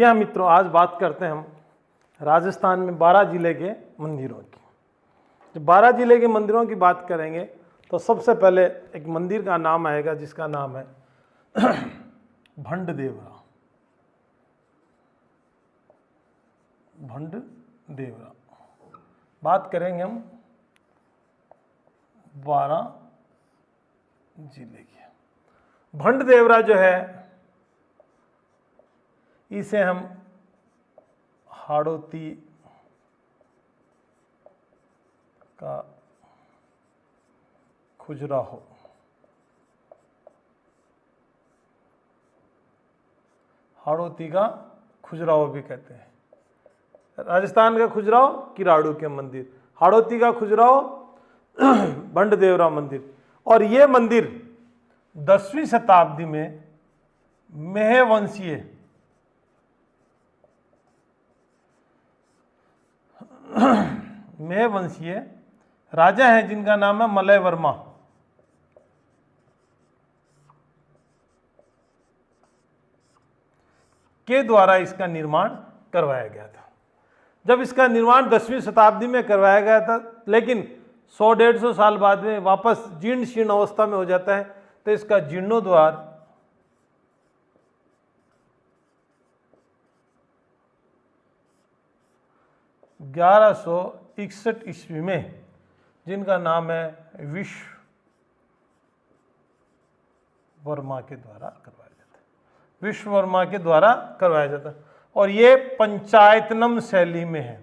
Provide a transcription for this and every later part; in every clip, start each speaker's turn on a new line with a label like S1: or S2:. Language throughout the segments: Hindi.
S1: जी हाँ मित्रों, आज बात करते हैं हम राजस्थान में 12 जिले के मंदिरों की। जब 12 जिले के मंदिरों की बात करेंगे तो सबसे पहले एक मंदिर का नाम आएगा जिसका नाम है भंडदेवरा। भंडदेवरा बात करेंगे हम 12 जिले की। भंडदेवरा जो है इसे हम हाड़ौती का खजुराहो, हाड़ौती का खजुराहो भी कहते हैं। राजस्थान का खजुराहो किराड़ू के मंदिर, हाड़ौती का खजुराहो भंडदेवरा मंदिर। और ये मंदिर 10वीं शताब्दी में मेहवंशीय राजा है जिनका नाम है मलय वर्मा के द्वारा इसका निर्माण करवाया गया था। जब इसका निर्माण 10वीं शताब्दी में करवाया गया था, लेकिन 100-150 साल बाद में वापस जीर्ण शीर्ण अवस्था में हो जाता है, तो इसका जीर्णोद्वार 1161 ईस्वी में, जिनका नाम है विश्ववर्मा के द्वारा करवाया जाता है। विश्ववर्मा के द्वारा करवाया जाता है और ये पंचायतनम शैली में है।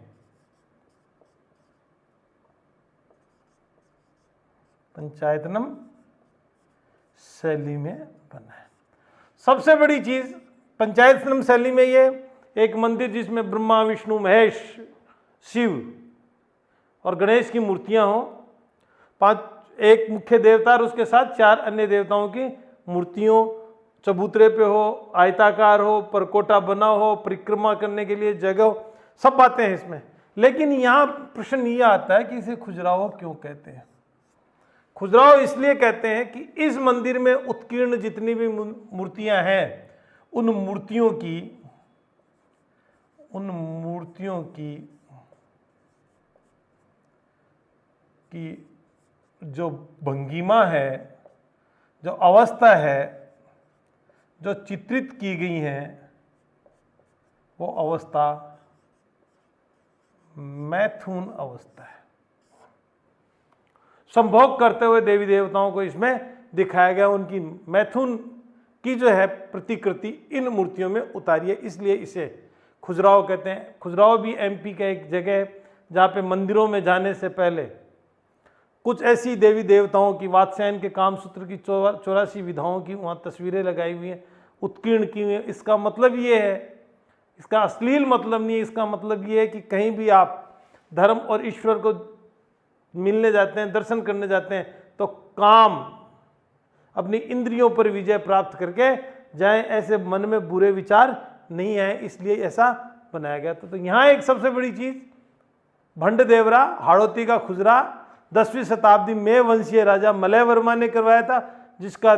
S1: पंचायतनम शैली में बना है। सबसे बड़ी चीज पंचायतनम शैली में ये एक मंदिर जिसमें ब्रह्मा विष्णु महेश शिव और गणेश की मूर्तियां हो, एक मुख्य देवता और उसके साथ 4 अन्य देवताओं की मूर्तियों, चबूतरे पे हो, आयताकार हो, परकोटा बना हो, परिक्रमा करने के लिए जगह हो, सब बातें हैं इसमें। लेकिन यहाँ प्रश्न ये आता है कि इसे खजुराहो क्यों कहते हैं। खजुराहो इसलिए कहते हैं कि इस मंदिर में उत्कीर्ण जितनी भी मूर्तियां हैं, उन मूर्तियों की जो भंगिमा है, जो अवस्था है, जो चित्रित की गई है, वो अवस्था मैथुन अवस्था है। संभोग करते हुए देवी देवताओं को इसमें दिखाया गया, उनकी मैथुन की जो है प्रतिकृति इन मूर्तियों में उतारी है, इसलिए इसे खजुराहो कहते हैं। खजुराहो भी एमपी का एक जगह है जहाँ पे मंदिरों में जाने से पहले कुछ ऐसी देवी देवताओं की, वात्स्यायन के कामसूत्र की 84 विधाओं की वहाँ तस्वीरें लगाई हुई हैं, उत्कीर्ण की हुई हैं। इसका मतलब ये है, इसका अश्लील मतलब नहीं है, इसका मतलब ये है कि कहीं भी आप धर्म और ईश्वर को मिलने जाते हैं, दर्शन करने जाते हैं, तो काम अपनी इंद्रियों पर विजय प्राप्त करके जाएं, ऐसे मन में बुरे विचार नहीं आए, इसलिए ऐसा बनाया गया था। तो यहाँ एक सबसे बड़ी चीज भंडदेवरा, हाड़ौती का खुजरा 10वीं शताब्दी में वंशीय राजा मलय वर्मा ने करवाया था, जिसका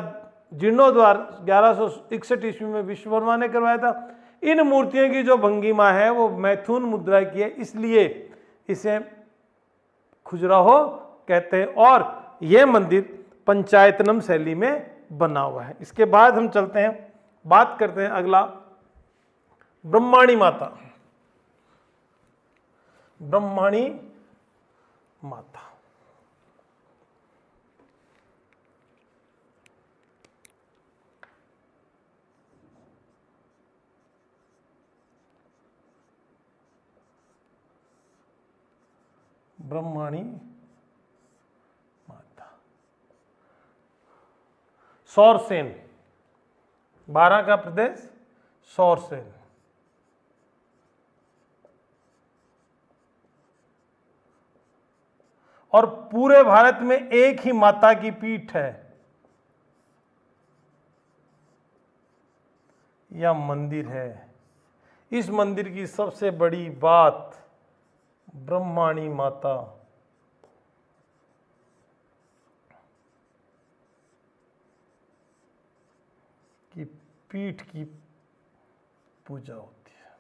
S1: जीर्णोद्वार 1161 ईस्वी में विश्ववर्मा ने करवाया था। इन मूर्तियों की जो भंगिमा है वो मैथुन मुद्रा की है, इसलिए इसे खजुराहो कहते हैं। और यह मंदिर पंचायतनम शैली में बना हुआ है। इसके बाद हम चलते हैं, बात करते हैं अगला ब्रह्माणी माता। ब्रह्माणी माता ब्रह्माणी माता सौरसेन, 12 का प्रदेश सौरसेन। और पूरे भारत में एक ही माता की पीठ है या मंदिर है। इस मंदिर की सबसे बड़ी बात ब्रह्माणी माता की पीठ की पूजा होती है।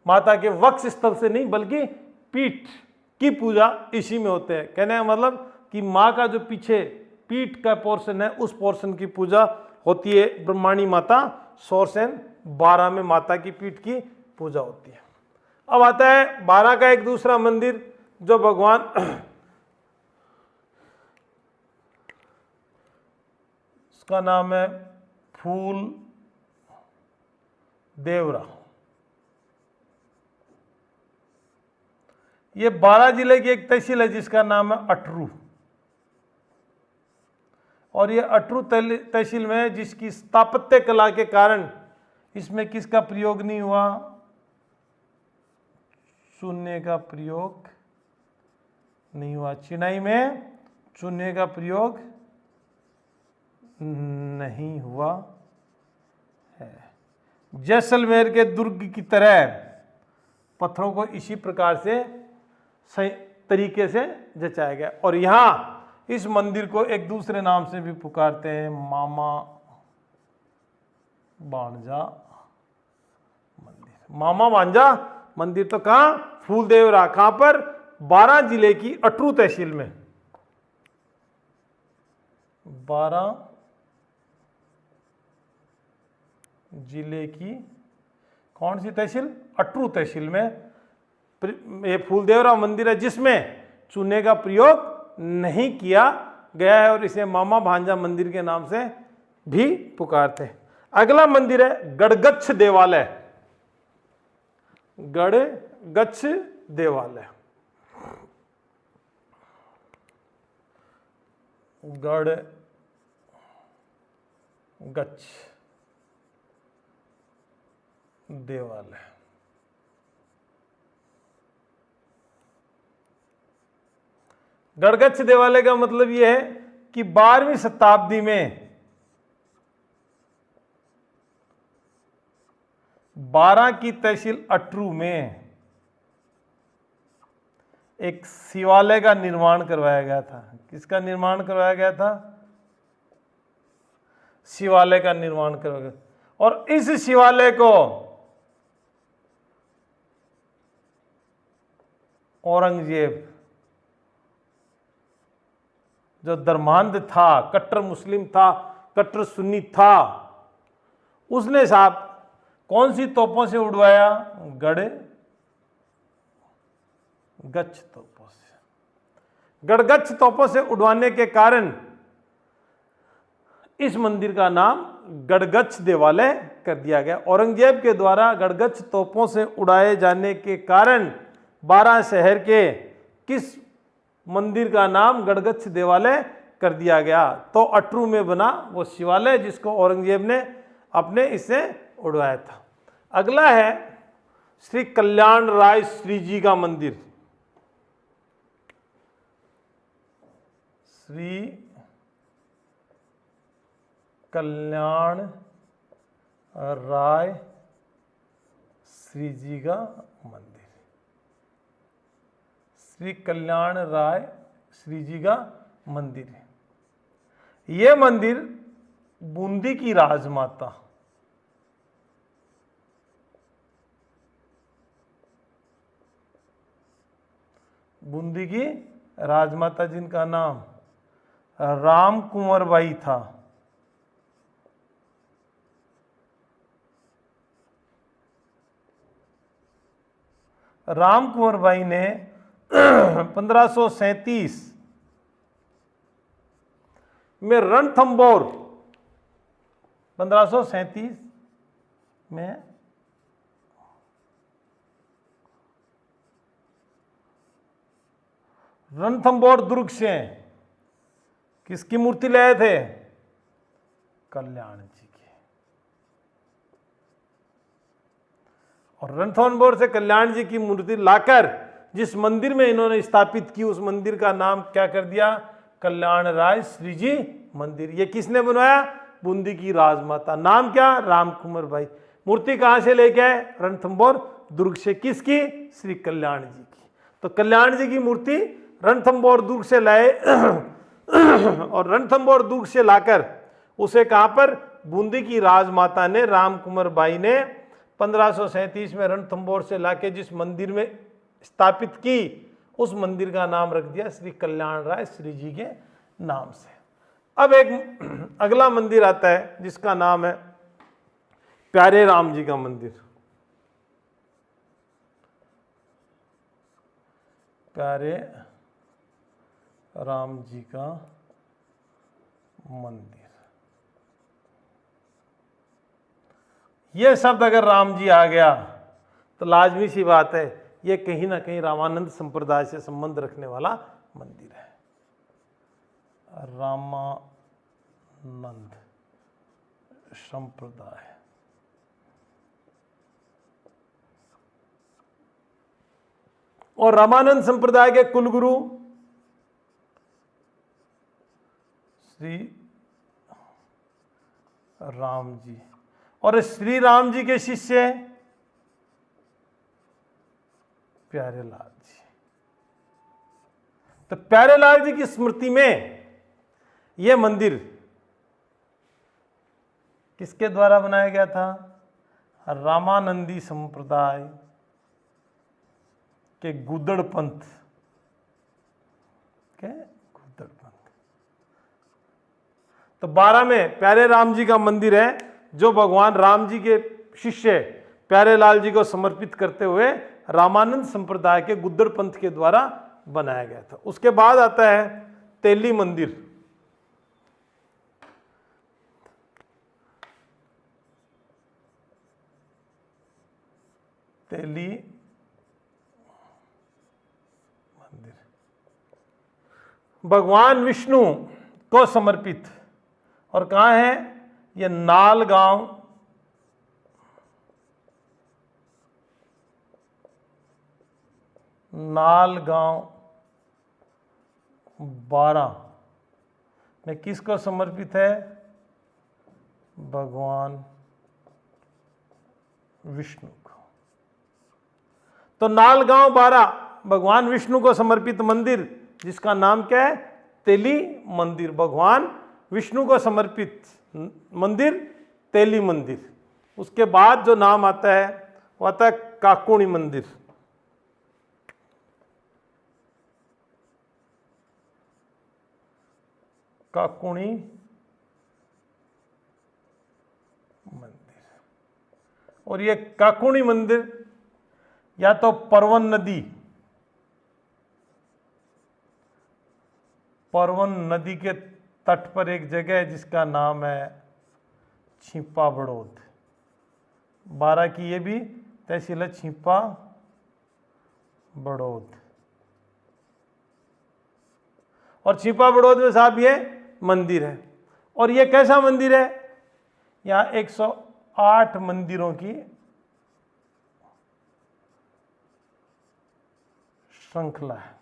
S1: माता के वक्ष स्थल से नहीं बल्कि पीठ की पूजा इसी में होते हैं। कहने का मतलब कि माँ का जो पीछे पीठ का पोर्शन है उस पोर्शन की पूजा होती है। ब्रह्माणी माता सोरसेन 12 में माता की पीठ की पूजा होती है। अब आता है 12 का एक दूसरा मंदिर जो भगवान उसका नाम है फूल देवरा। ये 12 जिले की एक तहसील है जिसका नाम है अटरू, और ये अटरू तहसील में है जिसकी स्थापत्य कला के कारण इसमें किसका प्रयोग नहीं हुआ, चूने का प्रयोग नहीं हुआ। चिनाई में चूने का प्रयोग नहीं हुआ है। जैसलमेर के दुर्ग की तरह पत्थरों को इसी प्रकार से सही तरीके से जचाया गया। और यहाँ इस मंदिर को एक दूसरे नाम से भी पुकारते हैं, मामा भांजा मंदिर। मामा भांजा मंदिर तो कहाँ, फूलदेवरा। कहाँ पर, 12 जिले की अटरू तहसील में। 12 जिले की कौन सी तहसील, अटरू तहसील में ये फूलदेवरा मंदिर है जिसमें चूने का प्रयोग नहीं किया गया है और इसे मामा भांजा मंदिर के नाम से भी पुकारते हैं। अगला मंदिर है गड़गच्छ देवालय। गड़गच्छ देवालय, गड़गच्छ देवालय। गड़गच्छ देवालय का मतलब यह है कि 12वीं शताब्दी में 12 की तहसील अटरू में एक शिवालय का निर्माण करवाया गया था। किसका निर्माण करवाया गया था, शिवालय का निर्माण करवाया गया। और इस शिवालय को औरंगजेब जो धर्मांध था, कट्टर मुस्लिम था, कट्टर सुन्नी था, उसने साहब कौन सी तोपों से उड़वाया, गड़गच्छ तोपों से। गड़गच्छ तोपों से उड़वाने के कारण इस मंदिर का नाम गड़गच्छ देवालय कर दिया गया। औरंगजेब के द्वारा गड़गच्छ तोपों से उड़ाए जाने के कारण 12 शहर के किस मंदिर का नाम गड़गच्छ देवालय कर दिया गया। तो अटरू में बना वो शिवालय जिसको औरंगजेब ने अपने इससे उड़वाया था। अगला है श्री कल्याण राय श्री जी का मंदिर। श्री कल्याण राय श्री जी का मंदिर। श्री कल्याण राय श्री जी का मंदिर है। यह मंदिर बूंदी की राजमाता बूंदी की राजमाता जिनका नाम राम कुंवर बाई था, राम कुंवर बाई ने 1537 में रणथंभौर 1537 में रणथंभौर दुर्ग से किसकी मूर्ति लाए थे, कल्याण जी की। और रणथंभौर से कल्याण जी की मूर्ति लाकर जिस मंदिर में इन्होंने स्थापित की उस मंदिर का नाम क्या कर दिया, कल्याण राय श्री जी मंदिर। ये किसने बनवाया, बूंदी की राजमाता। नाम क्या, राम कुंवर बाई। मूर्ति कहां से लेके आए, रणथंभौर दुर्ग से। किसकी, श्री कल्याण जी की। तो कल्याण जी की मूर्ति रणथंभौर दुर्ग से लाए और रणथंभौर दुर्ग से लाकर उसे कहां पर, बूंदी की राजमाता ने, राम कुंवर बाई ने 1537 में रणथंभौर से लाके जिस मंदिर में स्थापित की, उस मंदिर का नाम रख दिया श्री कल्याण राय श्री जी के नाम से। अब एक अगला मंदिर आता है जिसका नाम है प्यारे राम जी का मंदिर। प्यारे राम जी का मंदिर, यह शब्द अगर राम जी आ गया तो लाजमी सी बात है ये कहीं ना कहीं रामानंद संप्रदाय से संबंध रखने वाला मंदिर है। रामानंद संप्रदाय, और रामानंद संप्रदाय के कुलगुरु श्री राम जी, और श्री राम जी के शिष्य प्यारे लाल जी। तो प्यारे लाल जी की स्मृति में यह मंदिर किसके द्वारा बनाया गया था? रामानंदी संप्रदाय के गुदड़ पंथ के गुदड़ पंथ। तो 12 में प्यारे राम जी का मंदिर है जो भगवान राम जी के शिष्य प्यारे लाल जी को समर्पित करते हुए रामानंद संप्रदाय के गुदड़ पंथ के द्वारा बनाया गया था। उसके बाद आता है तेली मंदिर। तेली मंदिर भगवान विष्णु को समर्पित, और कहाँ है यह? नालगांव नालगांव 12 में किसको समर्पित है? भगवान विष्णु को। तो नालगांव 12 भगवान विष्णु को समर्पित मंदिर जिसका नाम क्या है? तेली मंदिर। भगवान विष्णु को समर्पित मंदिर तेली मंदिर। उसके बाद जो नाम आता है वो आता है काकुणी मंदिर। काकुणी मंदिर, और ये काकुणी मंदिर या तो परवन नदी के तट पर एक जगह है जिसका नाम है छिपा बड़ौद। 12 की ये भी तहसील है छिपा बड़ौद, और छिपा बड़ौद में साहब ये मंदिर है। और ये कैसा मंदिर है? यहाँ 108 मंदिरों की श्रृंखला है,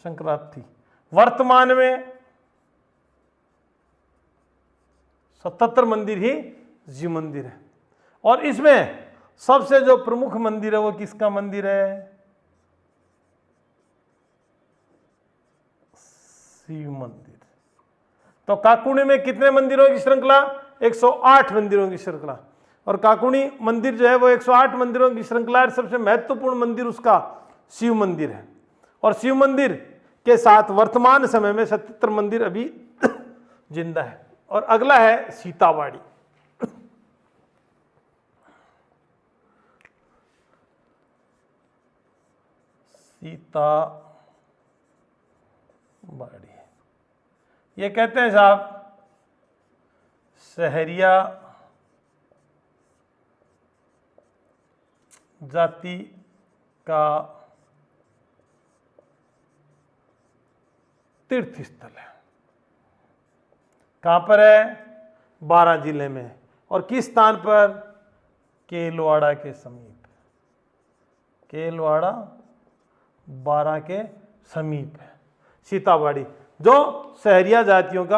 S1: श्रृंखला थी। वर्तमान में 77 मंदिर ही जी मंदिर है, और इसमें सबसे जो प्रमुख मंदिर है वो किसका मंदिर है? शिव मंदिर। तो काकुणी में कितने मंदिरों की श्रृंखला? 108 मंदिरों की श्रृंखला। और काकुणी मंदिर जो है वो 108 मंदिरों की श्रृंखला है। सबसे महत्वपूर्ण मंदिर उसका शिव मंदिर है, और शिव मंदिर के साथ वर्तमान समय में 77 मंदिर अभी जिंदा है। और अगला है सीताबाड़ी। सीताबाड़ी, ये कहते हैं साहब सहरिया जाति का तीर्थ स्थल है। कहाँ पर है? 12 जिले में। और किस स्थान पर? केलवाड़ा के समीप। केलवाड़ा 12 के समीप है सीताबाड़ी, जो सहरिया जातियों का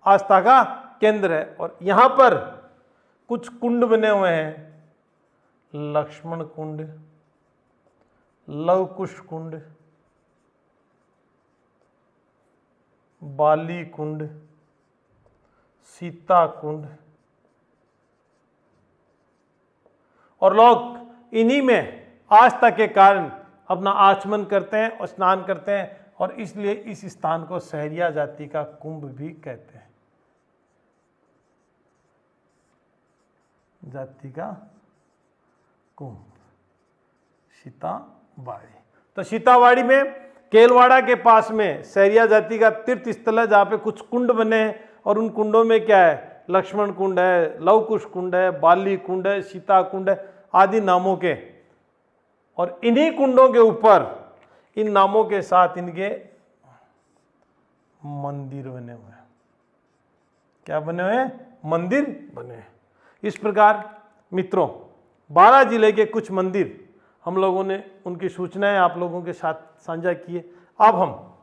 S1: आस्था का केंद्र है। और यहाँ पर कुछ कुंड बने हुए हैं, लक्ष्मण कुंड, लवकुश कुंड, बाली कुंड, सीता कुंड, और लोग इन्हीं में आस्था के कारण अपना आचमन करते हैं और स्नान करते हैं, और इसलिए इस स्थान को सहरिया जाति का कुंभ भी कहते हैं। जाति का कुंभ सीतावाड़ी। तो सीतावाड़ी में केलवाड़ा के पास में सहरिया जाति का तीर्थ स्थल है, जहाँ पे कुछ कुंड बने हैं, और उन कुंडों में क्या है, लक्ष्मण कुंड है, लवकुश कुंड है, बाली कुंड है, सीता कुंड है आदि नामों के। और इन्हीं कुंडों के ऊपर इन नामों के साथ इनके मंदिर बने हुए हैं। क्या बने हुए हैं? मंदिर बने हैं। इस प्रकार मित्रों 12 जिले के कुछ मंदिर हम लोगों ने उनकी सूचनाएं आप लोगों के साथ साझा किए। अब हम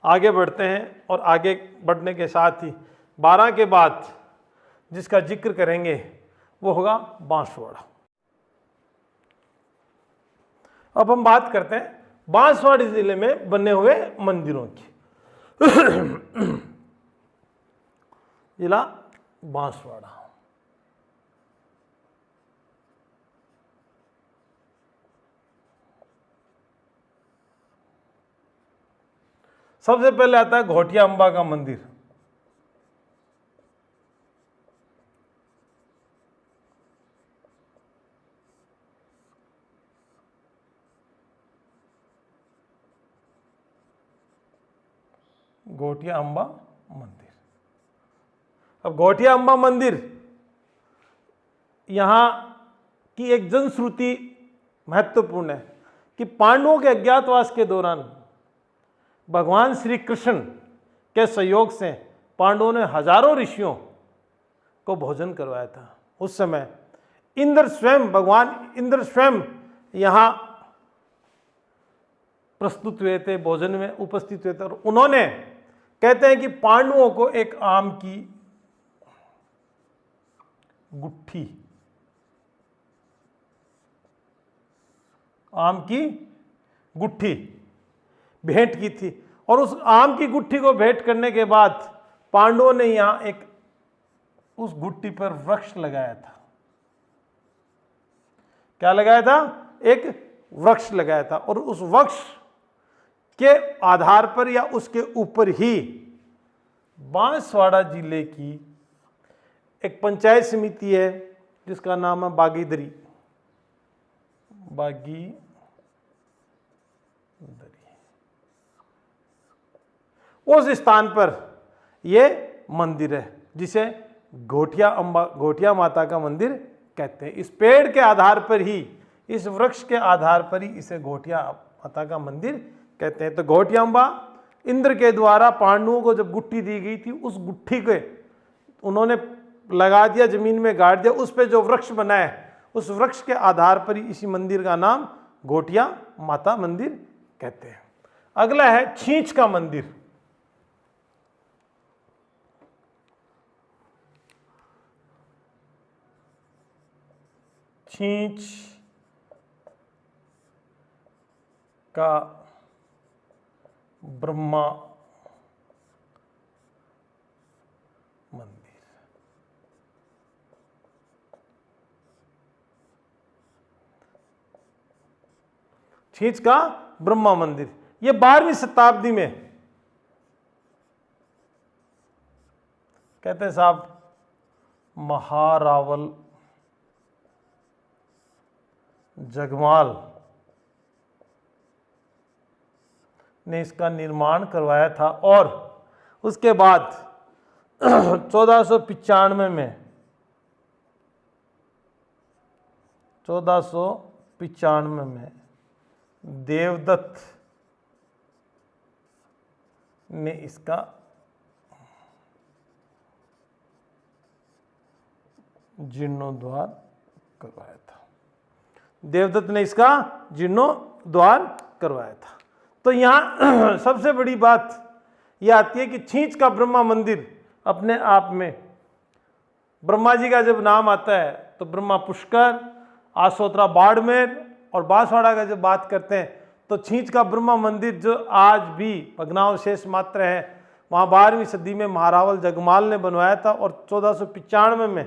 S1: आगे बढ़ते हैं, और आगे बढ़ने के साथ ही 12 के बाद जिसका जिक्र करेंगे वो होगा बांसवाड़ा। अब हम बात करते हैं बांसवाड़ा जिले में बने हुए मंदिरों की। जिला बांसवाड़ा। सबसे पहले आता है घोटिया अंबा का मंदिर। घोटिया अंबा मंदिर। अब घोटिया अंबा मंदिर, यहां की एक जनश्रुति महत्वपूर्ण है कि पांडवों के अज्ञातवास के दौरान भगवान श्री कृष्ण के सहयोग से पांडवों ने हजारों ऋषियों को भोजन करवाया था। उस समय इंद्र स्वयं, भगवान इंद्र स्वयं यहाँ प्रस्तुत हुए थे, भोजन में उपस्थित हुए थे, और उन्होंने कहते हैं कि पांडवों को एक आम की गुट्ठी, आम की गुट्ठी भेंट की थी। और उस आम की गुट्ठी को भेंट करने के बाद पांडवों ने यहां एक उस गुट्ठी पर वृक्ष लगाया था। क्या लगाया था? एक वृक्ष लगाया था। और उस वृक्ष के आधार पर या उसके ऊपर ही बांसवाड़ा जिले की एक पंचायत समिति है जिसका नाम है बागीदरी। बागीदरी उस स्थान पर यह मंदिर है जिसे घोटिया अंबा, घोटिया माता का मंदिर कहते हैं। इस पेड़ के आधार पर ही, इस वृक्ष के आधार पर ही इसे घोटिया माता का मंदिर कहते हैं। तो घोटिया अंबा इंद्र के द्वारा पांडवों को जब गुट्ठी दी गई थी, उस गुट्ठी के उन्होंने लगा दिया, जमीन में गाड़ दिया, उस पर जो वृक्ष बना है उस वृक्ष के आधार पर ही इसी मंदिर का नाम घोटिया माता मंदिर कहते हैं। अगला है छींच का मंदिर। छींच का ब्रह्मा मंदिर। छींच का ब्रह्मा मंदिर, ये 12वीं शताब्दी में कहते हैं साहब महारावल जगमाल ने इसका निर्माण करवाया था। और उसके बाद 1495 में 1495 में देवदत्त ने इसका जीर्णोद्धार करवाया था। देवदत्त ने इसका जीर्णोद्धार करवाया था। तो यहाँ सबसे बड़ी बात यह आती है कि छींच का ब्रह्मा मंदिर अपने आप में, ब्रह्मा जी का जब नाम आता है तो ब्रह्मा पुष्कर, आसोतरा बाड़मेर और बांसवाड़ा का जब बात करते हैं तो छींच का ब्रह्मा मंदिर जो आज भी भग्नावशेष मात्र है, वहाँ 12वीं सदी में महारावल जगमाल ने बनवाया था। और 1495 में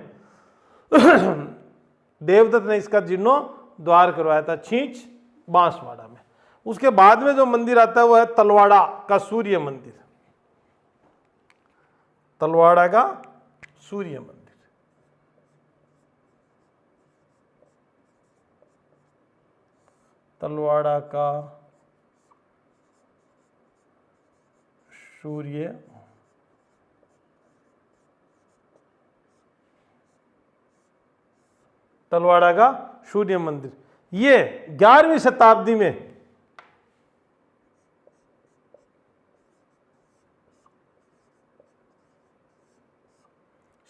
S1: देवदत्त ने इसका जीर्णोद्धार करवाया था छींच बांसवाड़ा में। उसके बाद में जो मंदिर आता है वो है तलवाड़ा का सूर्य मंदिर। तलवाड़ा का सूर्य मंदिर, तलवाड़ा का सूर्य तलवाड़ा का सूर्य मंदिर, ये 11वीं शताब्दी में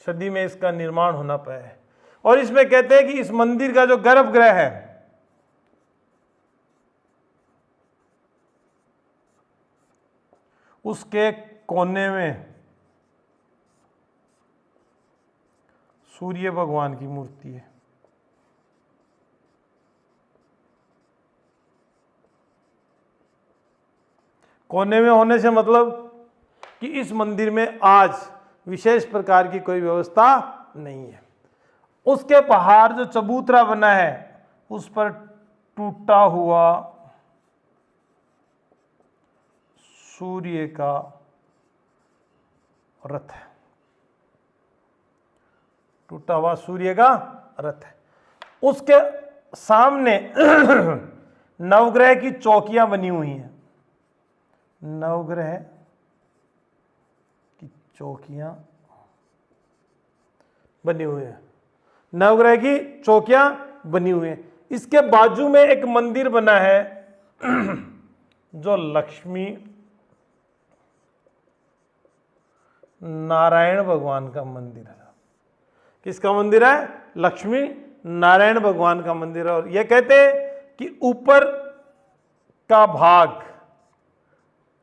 S1: सदी में इसका निर्माण होना पाया है। और इसमें कहते हैं कि इस मंदिर का जो गर्भगृह है उसके कोने में सूर्य भगवान की मूर्ति है। कोने में होने से मतलब कि इस मंदिर में आज विशेष प्रकार की कोई व्यवस्था नहीं है। उसके बाहर जो चबूतरा बना है उस पर टूटा हुआ सूर्य का रथ है, टूटा हुआ सूर्य का रथ है। उसके सामने नवग्रह की चौकियां बनी हुई हैं, नवग्रह की चौकियां बनी हुई है, नवग्रह की चौकियां बनी हुई है। इसके बाजू में एक मंदिर बना है जो लक्ष्मी नारायण भगवान का मंदिर है। किसका मंदिर है? लक्ष्मी नारायण भगवान का मंदिर है। और यह कहते हैं कि ऊपर का भाग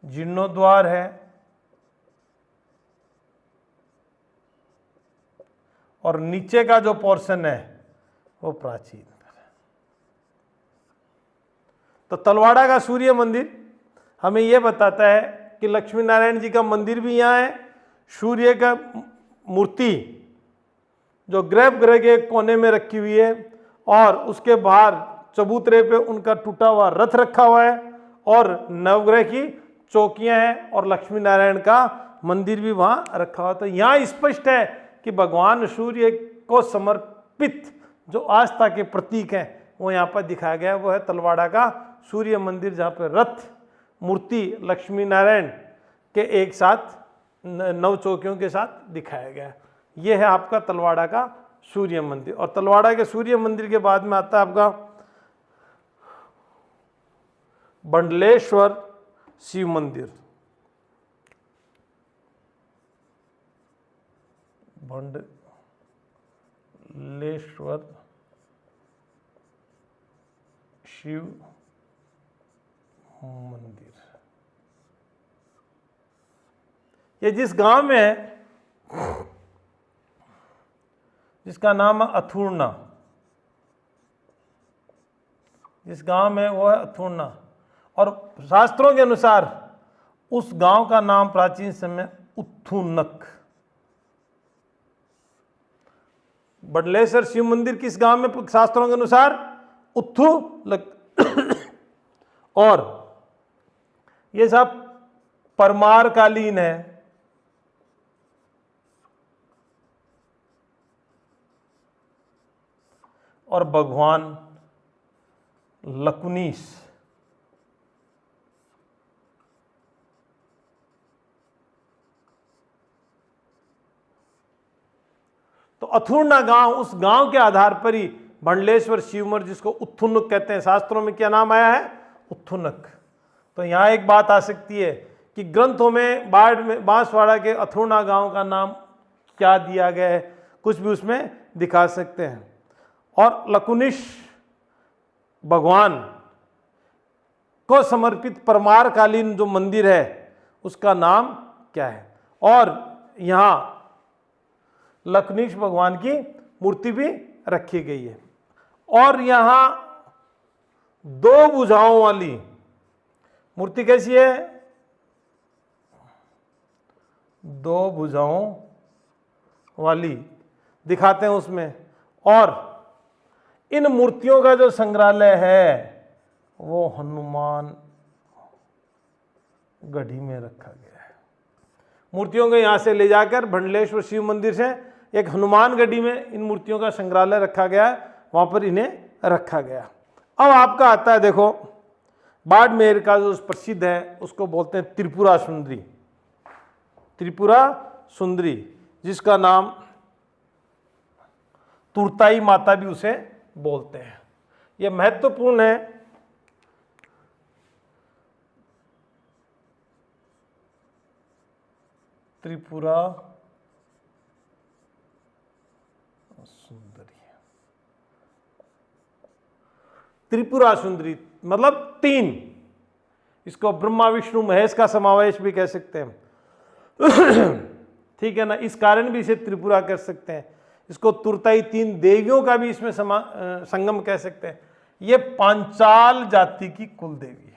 S1: जीर्णोद्वार है और नीचे का जो पोर्शन है वो प्राचीन है। तो तलवाड़ा का सूर्य मंदिर हमें यह बताता है कि लक्ष्मी नारायण जी का मंदिर भी यहाँ है, सूर्य का मूर्ति जो गर्भगृह के कोने में रखी हुई है और उसके बाहर चबूतरे पे उनका टूटा हुआ रथ रखा हुआ है और नवग्रह की चौकियां हैं और लक्ष्मी नारायण का मंदिर भी वहां रखा हुआ। तो यहाँ स्पष्ट है कि भगवान सूर्य को समर्पित जो आस्था के प्रतीक हैं वो यहाँ पर दिखाया गया है। वो है तलवाड़ा का सूर्य मंदिर, जहाँ पर रथ मूर्ति लक्ष्मी नारायण के एक साथ 9 चौकियों के साथ दिखाया गया है। ये है आपका तलवाड़ा का सूर्य मंदिर। और तलवाड़ा के सूर्य मंदिर के बाद में आता है आपका बंडलेश्वर शिव मंदिर। बंडलेश्वर शिव मंदिर, ये जिस गांव में है जिसका नाम है अथुर्ना, जिस गांव में वो है अथुर्ना। और शास्त्रों के अनुसार उस गांव का नाम प्राचीन समय उत्थुनक। बडलेश्वर शिव मंदिर किस गांव में शास्त्रों के अनुसार? उत्थुनक। और ये सब परमार कालीन है। और भगवान लकुनीश तो अथुर्ना गांव, उस गांव के आधार पर ही बंडलेश्वर शिवमर, जिसको उत्थुनक कहते हैं, शास्त्रों में क्या नाम आया है? उत्थुनक। तो यहां एक बात आ सकती है कि ग्रंथों में बांसवाड़ा के अथुर्ना गांव का नाम क्या दिया गया है, कुछ भी उसमें दिखा सकते हैं। और लकुनिश भगवान को समर्पित परमारकालीन जो मंदिर है उसका नाम क्या है? और यहाँ लकुनिश भगवान की मूर्ति भी रखी गई है। और यहाँ 2 भुजाओं वाली मूर्ति कैसी है? 2 भुजाओं वाली दिखाते हैं उसमें। और इन मूर्तियों का जो संग्रहालय है वो हनुमान गढ़ी में रखा गया है। मूर्तियों को यहाँ से ले जाकर भंडलेश्वर शिव मंदिर से एक हनुमान गढ़ी में इन मूर्तियों का संग्रहालय रखा गया है, वहाँ पर इन्हें रखा गया। अब आपका आता है, देखो बाड़मेर का जो प्रसिद्ध है उसको बोलते हैं त्रिपुरा सुंदरी। त्रिपुरा सुंदरी, जिसका नाम तुरताई माता भी उसे बोलते हैं। यह महत्वपूर्ण है। त्रिपुरा सुंदरी, त्रिपुरा सुंदरी मतलब 3, इसको ब्रह्मा विष्णु महेश का समावेश भी कह सकते हैं। ठीक है ना, इस कारण भी इसे त्रिपुरा कर सकते हैं। इसको तुरताई 3 देवियों का भी इसमें संगम कह सकते हैं। ये पांचाल जाति की कुल देवी है।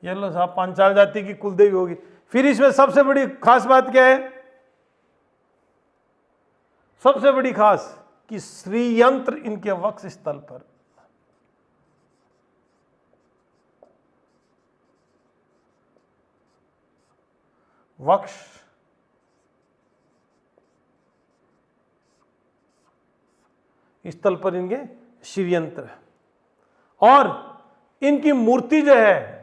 S1: ये लो साहब, पांचाल जाति की कुल देवी होगी। फिर इसमें सबसे बड़ी खास बात क्या है? सबसे बड़ी खास कि श्रीयंत्र इनके वक्ष स्थल पर, वक्ष स्थल पर इनके श्रीयंत्र है। और इनकी मूर्ति जो है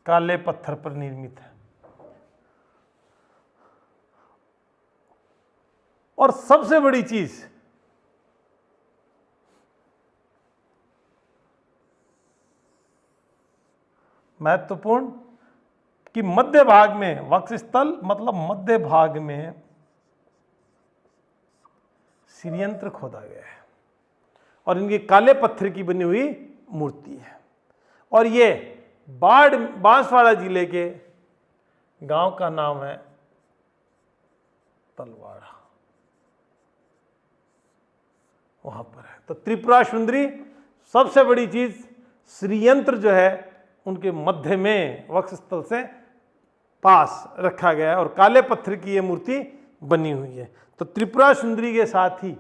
S1: काले पत्थर पर निर्मित है। और सबसे बड़ी चीज, महत्वपूर्ण, कि मध्य भाग में, वक्ष स्थल मतलब मध्य भाग में श्रीयंत्र खोदा गया है और इनकी काले पत्थर की बनी हुई मूर्ति है। और ये बांसवाड़ा जिले के गांव का नाम है तलवाड़ा, वहां पर है। तो त्रिपुरा सुंदरी, सबसे बड़ी चीज श्रीयंत्र जो है उनके मध्य में वक्ष स्थल से पास रखा गया है और काले पत्थर की ये मूर्ति बनी हुई है। तो त्रिपुरा सुंदरी के साथ ही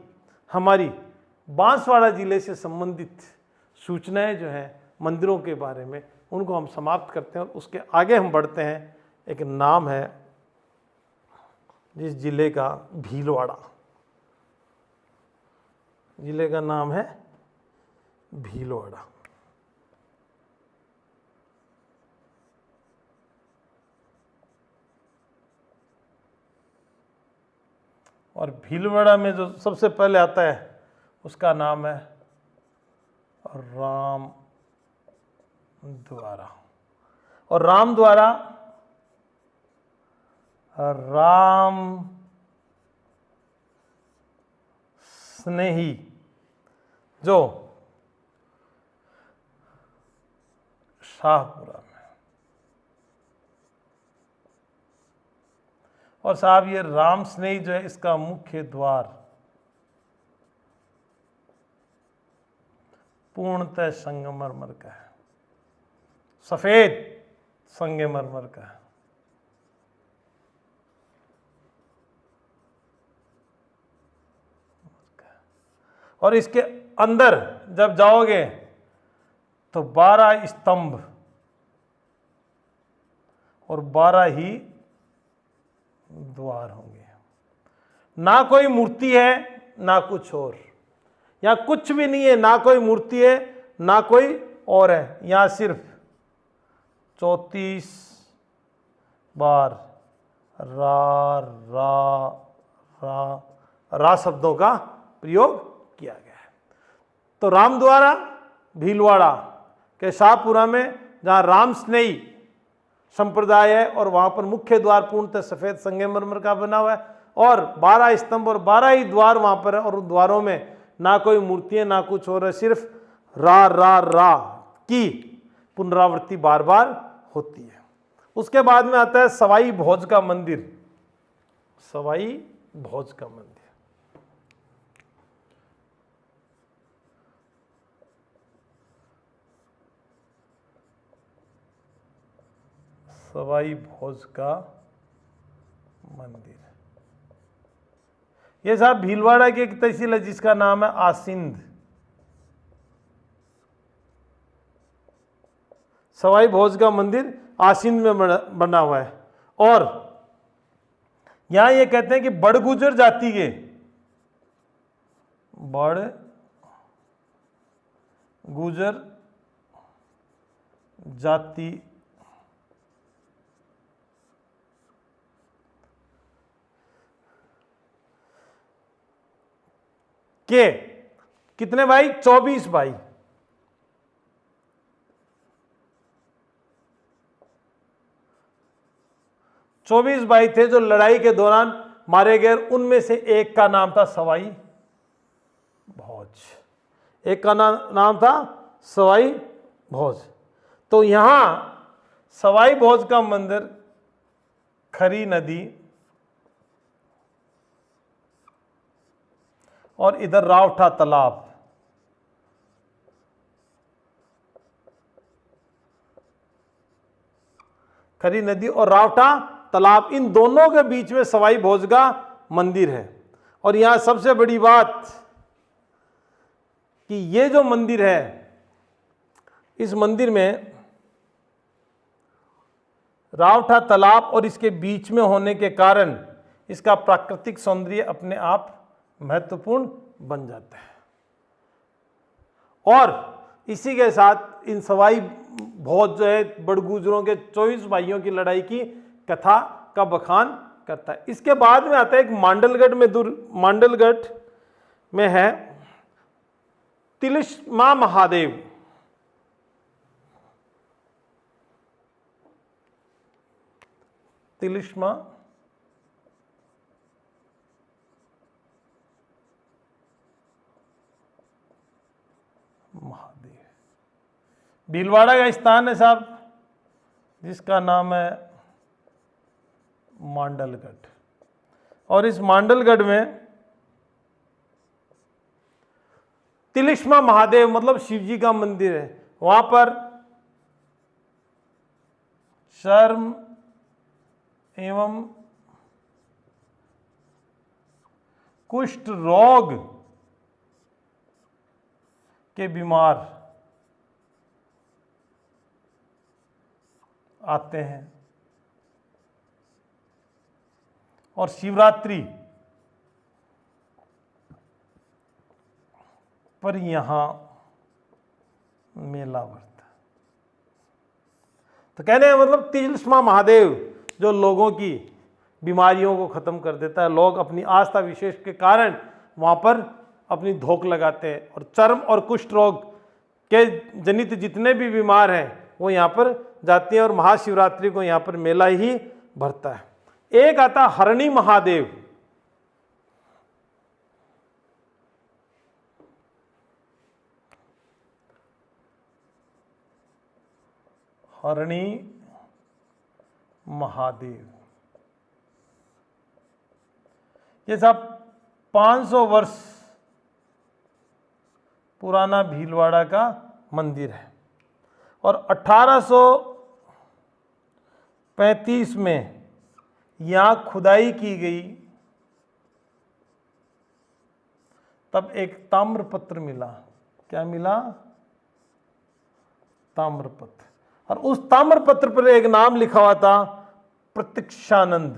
S1: हमारी बांसवाड़ा जिले से संबंधित सूचनाएं जो हैं मंदिरों के बारे में, उनको हम समाप्त करते हैं और उसके आगे हम बढ़ते हैं। एक नाम है जिस जिले का, भीलवाड़ा। जिले का नाम है भीलवाड़ा। और भीलवाड़ा में जो सबसे पहले आता है उसका नाम है राम द्वारा। और राम द्वारा, राम स्नेही जो शाहपुरा में। और साहब ये राम स्नेही जो है इसका मुख्य द्वार पूर्णतः संगमरमर का है, सफेद संगमरमर का है। और इसके अंदर जब जाओगे तो 12 स्तंभ और 12 ही द्वार होंगे। ना कोई मूर्ति है ना कुछ और, यहां कुछ भी नहीं है, ना कोई मूर्ति है ना कोई और है। यहां सिर्फ 34 बार रा रा रा रा शब्दों का प्रयोग किया गया है। तो राम द्वारा भीलवाड़ा के शाहपुरा में जहाँ राम स्नेही संप्रदाय है और वहाँ पर मुख्य द्वार पूर्णतः सफ़ेद संगमरमर का बना हुआ है और 12 स्तंभ और 12 ही द्वार वहाँ पर है। और उन द्वारों में ना कोई मूर्ति है ना कुछ और है, सिर्फ रा रा रा की पुनरावृत्ति बार बार होती है। उसके बाद में आता है सवाई भोज का मंदिर। सवाई भोज का मंदिर, सवाई भोज का मंदिर। ये साहब भीलवाड़ा की एक तहसील है जिसका नाम है आसिंद। सवाई भोज का मंदिर आसिंद में बना हुआ है। और यहां ये कहते हैं कि बड़गुजर जाति के, बड़गुजर जाति के कितने भाई? 24 भाई। 24 भाई थे जो लड़ाई के दौरान मारे गए। उनमें से एक का नाम था सवाई भोज, एक का नाम था सवाई भोज। तो यहां सवाई भोज का मंदिर खरी नदी और इधर रावठा तालाब, खरी नदी और रावठा तालाब, इन दोनों के बीच में सवाई भोज का मंदिर है। और यहां सबसे बड़ी बात कि ये जो मंदिर है, इस मंदिर में रावठा तालाब और इसके बीच में होने के कारण इसका प्राकृतिक सौंदर्य अपने आप महत्वपूर्ण बन जाता है। और इसी के साथ इन सवाई भोज जो है बड़गुजरों के 24 भाइयों की लड़ाई की कथा का बखान करता है। इसके बाद में आता है एक मांडलगढ़ में है तिलिस्मा महादेव। तिलिस्मा महादेव भीलवाड़ा का स्थान है साहब, जिसका नाम है मांडलगढ़। और इस मांडलगढ़ में तिलिस्मा महादेव मतलब शिव जी का मंदिर है। वहां पर चर्म एवं कुष्ठ रोग के बीमार आते हैं और शिवरात्रि पर यहां मेला भरता है। तो कहने का मतलब तिलिस्मा महादेव जो लोगों की बीमारियों को खत्म कर देता है। लोग अपनी आस्था विशेष के कारण वहां पर अपनी धोख लगाते हैं और चर्म और कुष्ठ रोग के जनित जितने भी बीमार हैं वो यहाँ पर जाते हैं और महाशिवरात्रि को यहाँ पर मेला ही भरता है। एक आता हरणी महादेव। हरणी महादेव ये सब 500 वर्ष पुराना भीलवाड़ा का मंदिर है। और 1835 में यहां खुदाई की गई, तब एक ताम्रपत्र मिला। क्या मिला? ताम्रपत्र। और उस ताम्रपत्र पर एक नाम लिखा हुआ था प्रतीक्षानंद।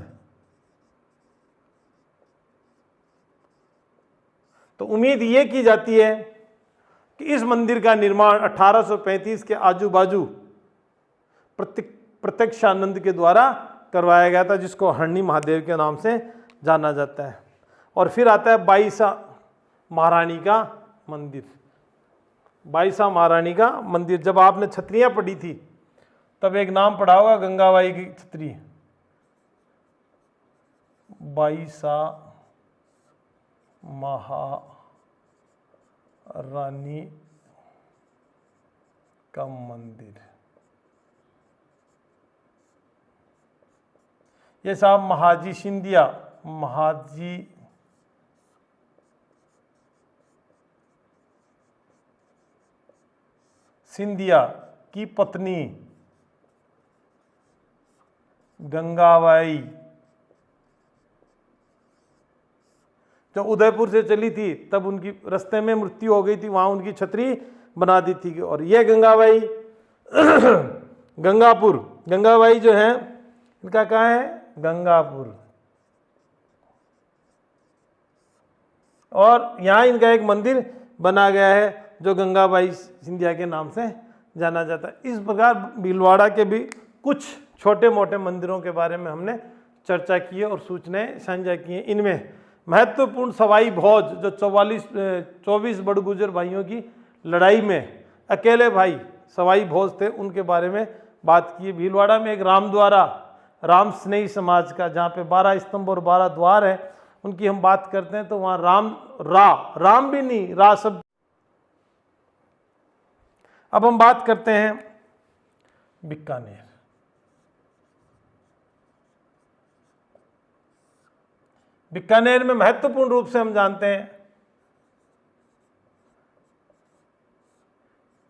S1: तो उम्मीद यह की जाती है कि इस मंदिर का निर्माण 1835 के आजू बाजू प्रतीक्षानंद के द्वारा करवाया गया था, जिसको हरणी महादेव के नाम से जाना जाता है। और फिर आता है बाईसा महारानी का मंदिर। बाईसा महारानी का मंदिर, जब आपने छत्रियां पढ़ी थी तब एक नाम पढ़ा होगा गंगाबाई की छतरी। बाईसा महारानी का मंदिर। ये साहब महाजी सिंधिया, महाजी सिंधिया की पत्नी गंगाबाई जब उदयपुर से चली थी तब उनकी रास्ते में मृत्यु हो गई थी, वहां उनकी छतरी बना दी थी। और ये गंगाबाई गंगापुर, गंगाबाई जो है इनका कहाँ है, गंगापुर। और यहाँ इनका एक मंदिर बना गया है जो गंगाबाई सिंधिया के नाम से जाना जाता है। इस प्रकार भीलवाड़ा के भी कुछ छोटे मोटे मंदिरों के बारे में हमने चर्चा की है और सूचनाएं साझा की हैं। इनमें महत्वपूर्ण सवाई भोज जो 24 बड़गुजर भाइयों की लड़ाई में अकेले भाई सवाई भोज थे, उनके बारे में बात की है। भीलवाड़ा में एक रामद्वारा, राम स्नेही समाज का, जहाँ पे 12 स्तंभ और 12 द्वार है, उनकी हम बात करते हैं तो वहाँ राम भी नहीं, रा शब्द। अब हम बात करते हैं बीकानेर। बीकानेर में महत्वपूर्ण रूप से हम जानते हैं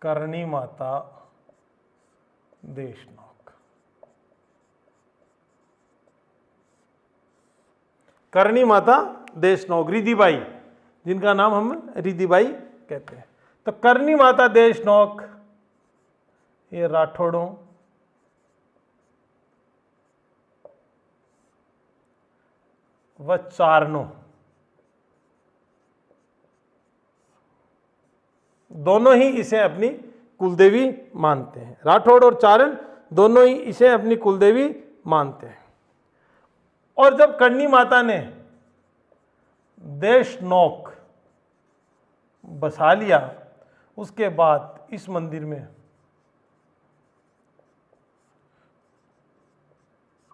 S1: करणी माता देशनोक। करणी माता देशनोक, रिधिबाई, जिनका नाम हम रिधिबाई कहते हैं। तो करणी माता देशनोक ये राठौड़ों व चारणों दोनों ही इसे अपनी कुलदेवी मानते हैं। राठौड़ और चारण दोनों ही इसे अपनी कुलदेवी मानते हैं। और जब करणी माता ने देशनोक बसा लिया, उसके बाद इस मंदिर में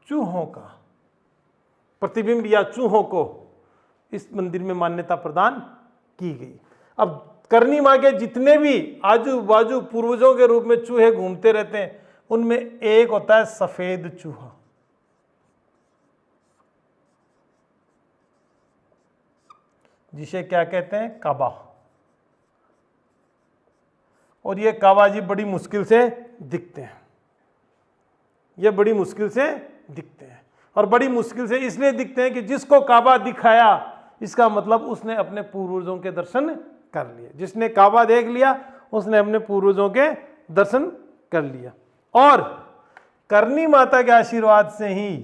S1: चूहों का प्रतिबिंब या चूहों को इस मंदिर में मान्यता प्रदान की गई। अब करणी मां के जितने भी आजू बाजू पूर्वजों के रूप में चूहे घूमते रहते हैं, उनमें एक होता है सफेद चूहा, जिसे क्या कहते हैं, काबा। और ये काबा जी बड़ी मुश्किल से दिखते हैं, ये बड़ी मुश्किल से दिखते हैं। और बड़ी मुश्किल से इसलिए दिखते हैं कि जिसको काबा दिखाया, इसका मतलब उसने अपने पूर्वजों के दर्शन कर लिए। जिसने काबा देख लिया उसने अपने पूर्वजों के दर्शन कर लिया। और करणी माता के आशीर्वाद से ही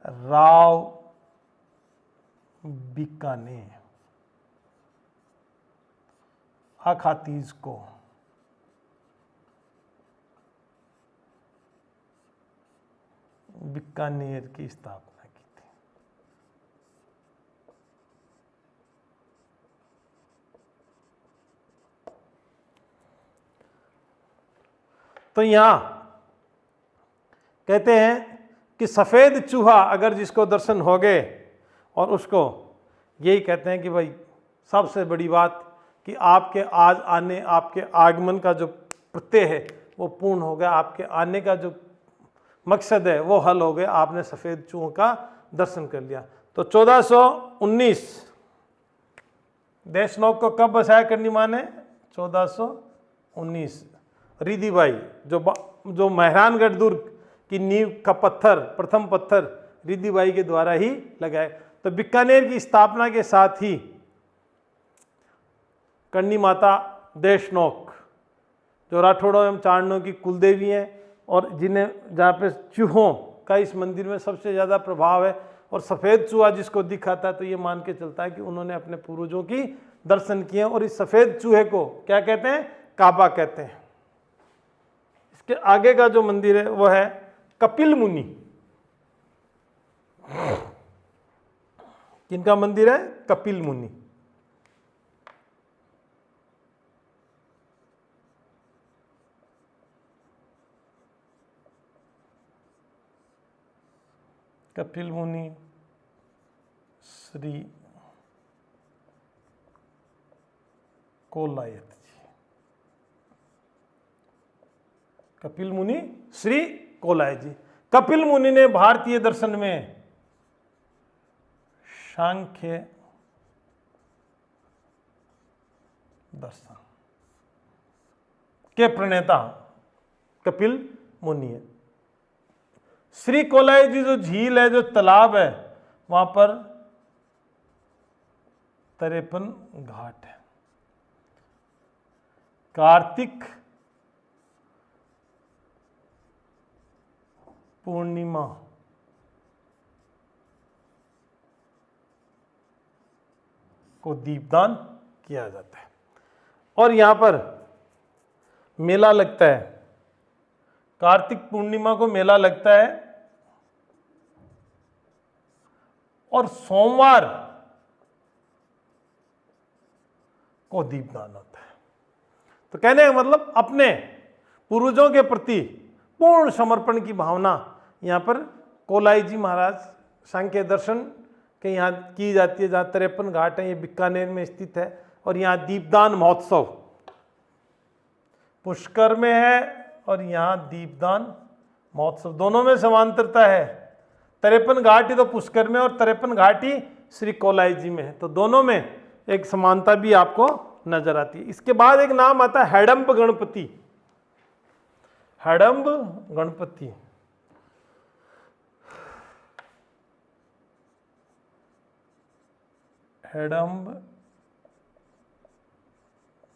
S1: राव बीकानेर अखातीज को बीकानेर की स्थापना की थी। तो यहां कहते हैं कि सफेद चूहा अगर जिसको दर्शन हो गए, और उसको यही कहते हैं कि भाई सबसे बड़ी बात कि आपके आज आने, आपके आगमन का जो प्रत्यय है वो पूर्ण हो गया, आपके आने का जो मकसद है वो हल हो गया, आपने सफ़ेद चूहों का दर्शन कर लिया। तो 1419 देशनोक को कब बसाया करणी मां ने, 1419। रिधिबाई जो मेहरानगढ़ दुर्ग की नींव का पत्थर, प्रथम पत्थर रिधिबाई के द्वारा ही लगाए। तो बीकानेर की स्थापना के साथ ही करणी माता देशनोक जो राठौड़ों एवं चारणों की कुलदेवी हैं, और जिन्हें जहाँ पे चूहों का इस मंदिर में सबसे ज़्यादा प्रभाव है, और सफ़ेद चूहा जिसको दिखाता है, तो ये मान के चलता है कि उन्होंने अपने पूर्वजों की दर्शन किए। और इस सफ़ेद चूहे को क्या कहते हैं, काबा कहते हैं। इसके आगे का जो मंदिर है वो है कपिल मुनि। किनका मंदिर है, कपिल मुनि। कपिल मुनि श्री कोलायत जी, कपिल मुनि श्री कोलायत जी। कपिल मुनि ने भारतीय दर्शन में सांख्य दर्शन के प्रणेता कपिल मुनि है। श्री कोलाई जी जो झील है, जो तालाब है, वहां पर 53 घाट है। कार्तिक पूर्णिमा को दीपदान किया जाता है और यहां पर मेला लगता है। कार्तिक पूर्णिमा को मेला लगता है और सोमवार को दीपदान होता है। तो कहने का मतलब अपने पूर्वजों के प्रति पूर्ण समर्पण की भावना यहाँ पर कोलाई जी महाराज सांख्य दर्शन के यहाँ की जाती है, जहाँ 53 घाट हैं। ये बीकानेर में स्थित है और यहाँ दीपदान महोत्सव पुष्कर में है और यहाँ दीपदान महोत्सव, दोनों में समांतरता है। 53 घाट ही तो पुष्कर में और 53 घाट ही श्री कोलाई जी में है, तो दोनों में एक समानता भी आपको नजर आती है। इसके बाद एक नाम आता है हेडम्ब गणपति। हेडम्ब गणपति, हेडम्ब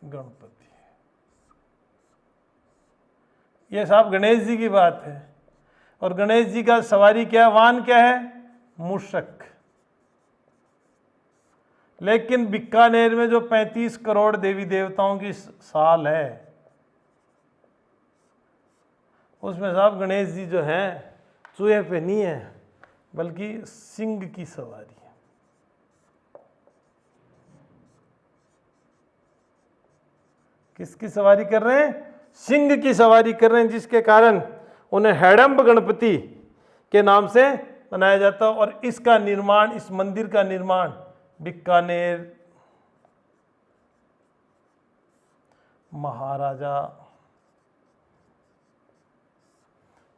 S1: गणपति, ये साहब गणेश जी की बात है। और गणेश जी का सवारी क्या है, वाहन क्या है, मूषक। लेकिन बीकानेर में जो 35 करोड़ देवी देवताओं की साल है, उसमें साहब गणेश जी जो हैं चूहे पे नहीं है बल्कि सिंह की सवारी है। किसकी सवारी कर रहे हैं, सिंह की सवारी कर रहे हैं, जिसके कारण उन्हें हेडम्ब गणपति के नाम से मनाया जाता है। और इसका निर्माण, इस मंदिर का निर्माण बीकानेर महाराजा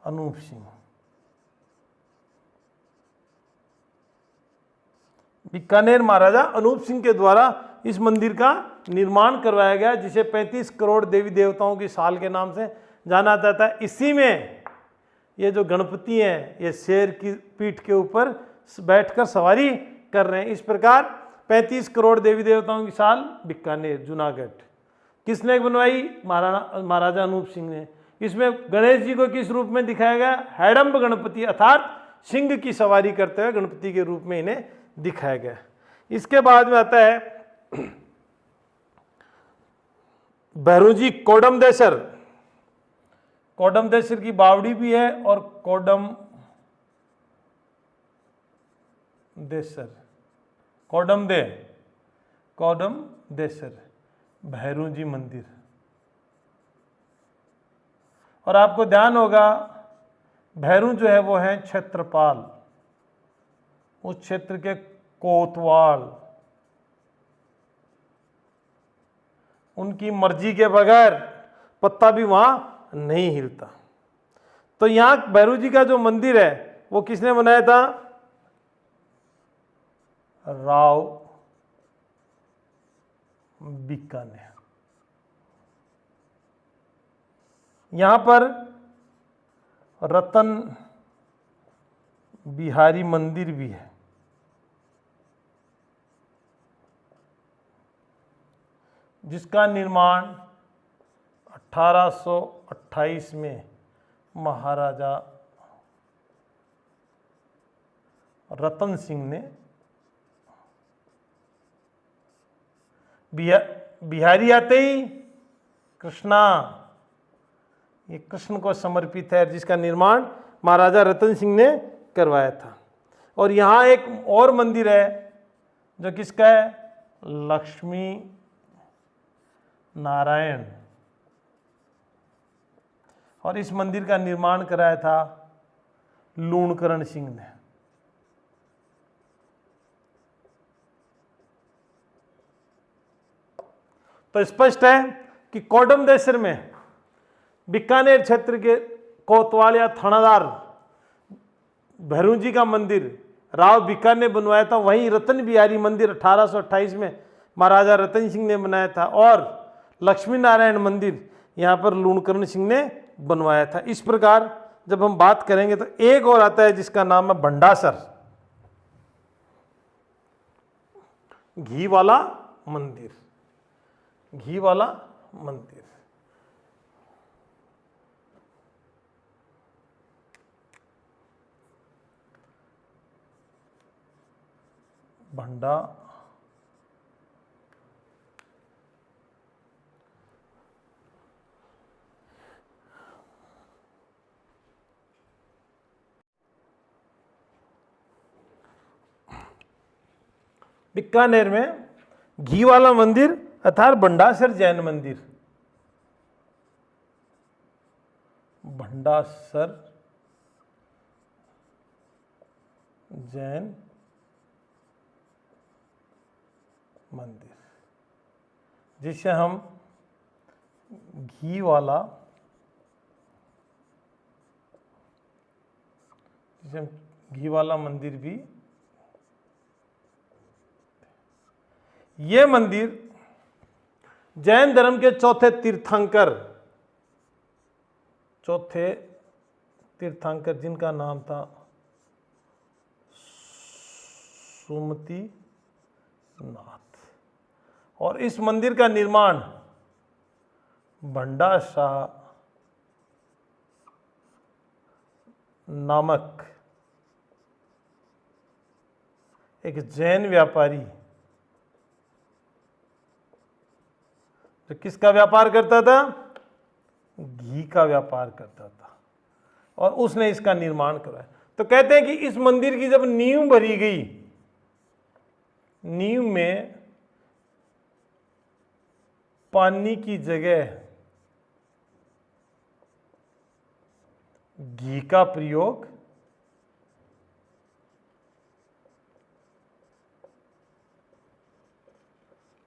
S1: अनूप सिंह, बीकानेर महाराजा अनूप सिंह के द्वारा इस मंदिर का निर्माण करवाया गया, जिसे 35 करोड़ देवी देवताओं की साल के नाम से जाना जाता है। इसी में ये जो गणपति हैं, ये शेर की पीठ के ऊपर बैठकर सवारी कर रहे हैं। इस प्रकार 35 करोड़ देवी देवताओं की साल बीकानेर, जूनागढ़, किसने बनवाई, महाराजा अनूप सिंह ने। इसमें गणेश जी को किस रूप में दिखाया गया, हेडम्ब गणपति, अर्थात सिंह की सवारी करते हुए गणपति के रूप में इन्हें दिखाया गया। इसके बाद में आता है भैरूजी कोडमदेसर। कोडमदेसर की बावड़ी भी है और कोडमदेसर भैरूजी मंदिर। और आपको ध्यान होगा भैरू जो है वो है क्षेत्रपाल, उस क्षेत्र के कोतवाल, उनकी मर्जी के बगैर पत्ता भी वहां नहीं हिलता। तो यहां भैरू जी का जो मंदिर है वो किसने बनाया था, राव बीकानेर। यहां पर रतन बिहारी मंदिर भी है, जिसका निर्माण 1828 में महाराजा रतन सिंह ने, बिहारी आते ही कृष्णा, ये कृष्ण को समर्पित है, जिसका निर्माण महाराजा रतन सिंह ने करवाया था। और यहाँ एक और मंदिर है जो किसका है, लक्ष्मी नारायण, और इस मंदिर का निर्माण कराया था लूणकरण सिंह ने। तो स्पष्ट है कि कोडमदेसर में बीकानेर क्षेत्र के कोतवाल या थानादार भैरू जी का मंदिर राव बीकानेर ने बनवाया था। वहीं रतन बिहारी मंदिर 1828 में महाराजा रतन सिंह ने बनाया था और लक्ष्मी नारायण मंदिर यहाँ पर लूणकरण सिंह ने बनवाया था। इस प्रकार जब हम बात करेंगे तो एक और आता है जिसका नाम है भंडासर, घी वाला मंदिर, घी वाला मंदिर। भंडा बीकानेर में घी वाला मंदिर अर्थात भंडासर जैन मंदिर, भंडासर जैन मंदिर, जिसे हम घी वाला, जिसे हम घी वाला मंदिर भी, ये मंदिर जैन धर्म के चौथे तीर्थंकर जिनका नाम था सुमति नाथ, और इस मंदिर का निर्माण भंडाशाह नामक एक जैन व्यापारी, तो किसका व्यापार करता था? घी का व्यापार करता था, और उसने इसका निर्माण कराया। तो कहते हैं कि इस मंदिर की जब नींव भरी गई, नींव में पानी की जगह घी का प्रयोग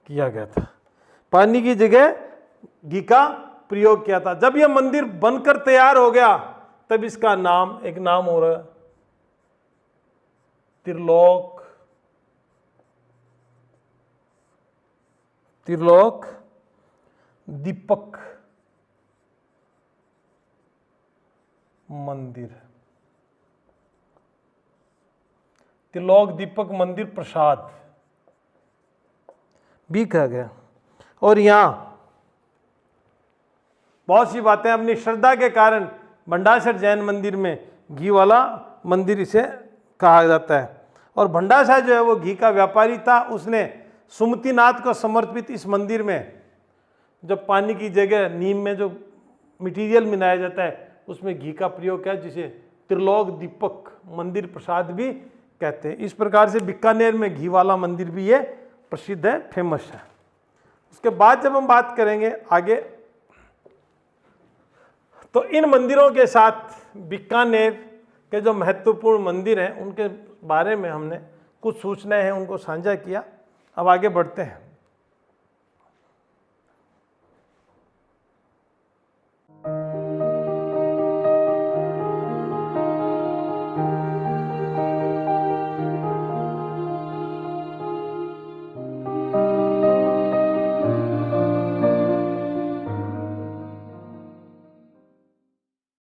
S1: किया गया था, पानी की जगह घी का प्रयोग किया था। जब यह मंदिर बनकर तैयार हो गया तब इसका नाम, एक नाम हो रहा है त्रिलोक दीपक मंदिर, त्रिलोक दीपक मंदिर प्रसाद भी कहा गया। और यहां बहुत सी बातें अपनी श्रद्धा के कारण भंडासर जैन मंदिर में घी वाला मंदिर इसे कहा जाता है। और भंडासा जो है वो घी का व्यापारी था, उसने सुमतिनाथ को समर्पित इस मंदिर में जब पानी की जगह नीम में जो मटेरियल मिलाया जाता है उसमें घी का प्रयोग किया, जिसे त्रिलोक दीपक मंदिर प्रसाद भी कहते हैं। इस प्रकार से बीकानेर में घी वाला मंदिर भी ये प्रसिद्ध है, फेमस है। उसके बाद जब हम बात करेंगे आगे, तो इन मंदिरों के साथ बीकानेर के जो महत्वपूर्ण मंदिर हैं उनके बारे में हमने कुछ सूचनाएं हैं उनको साझा किया। अब आगे बढ़ते हैं।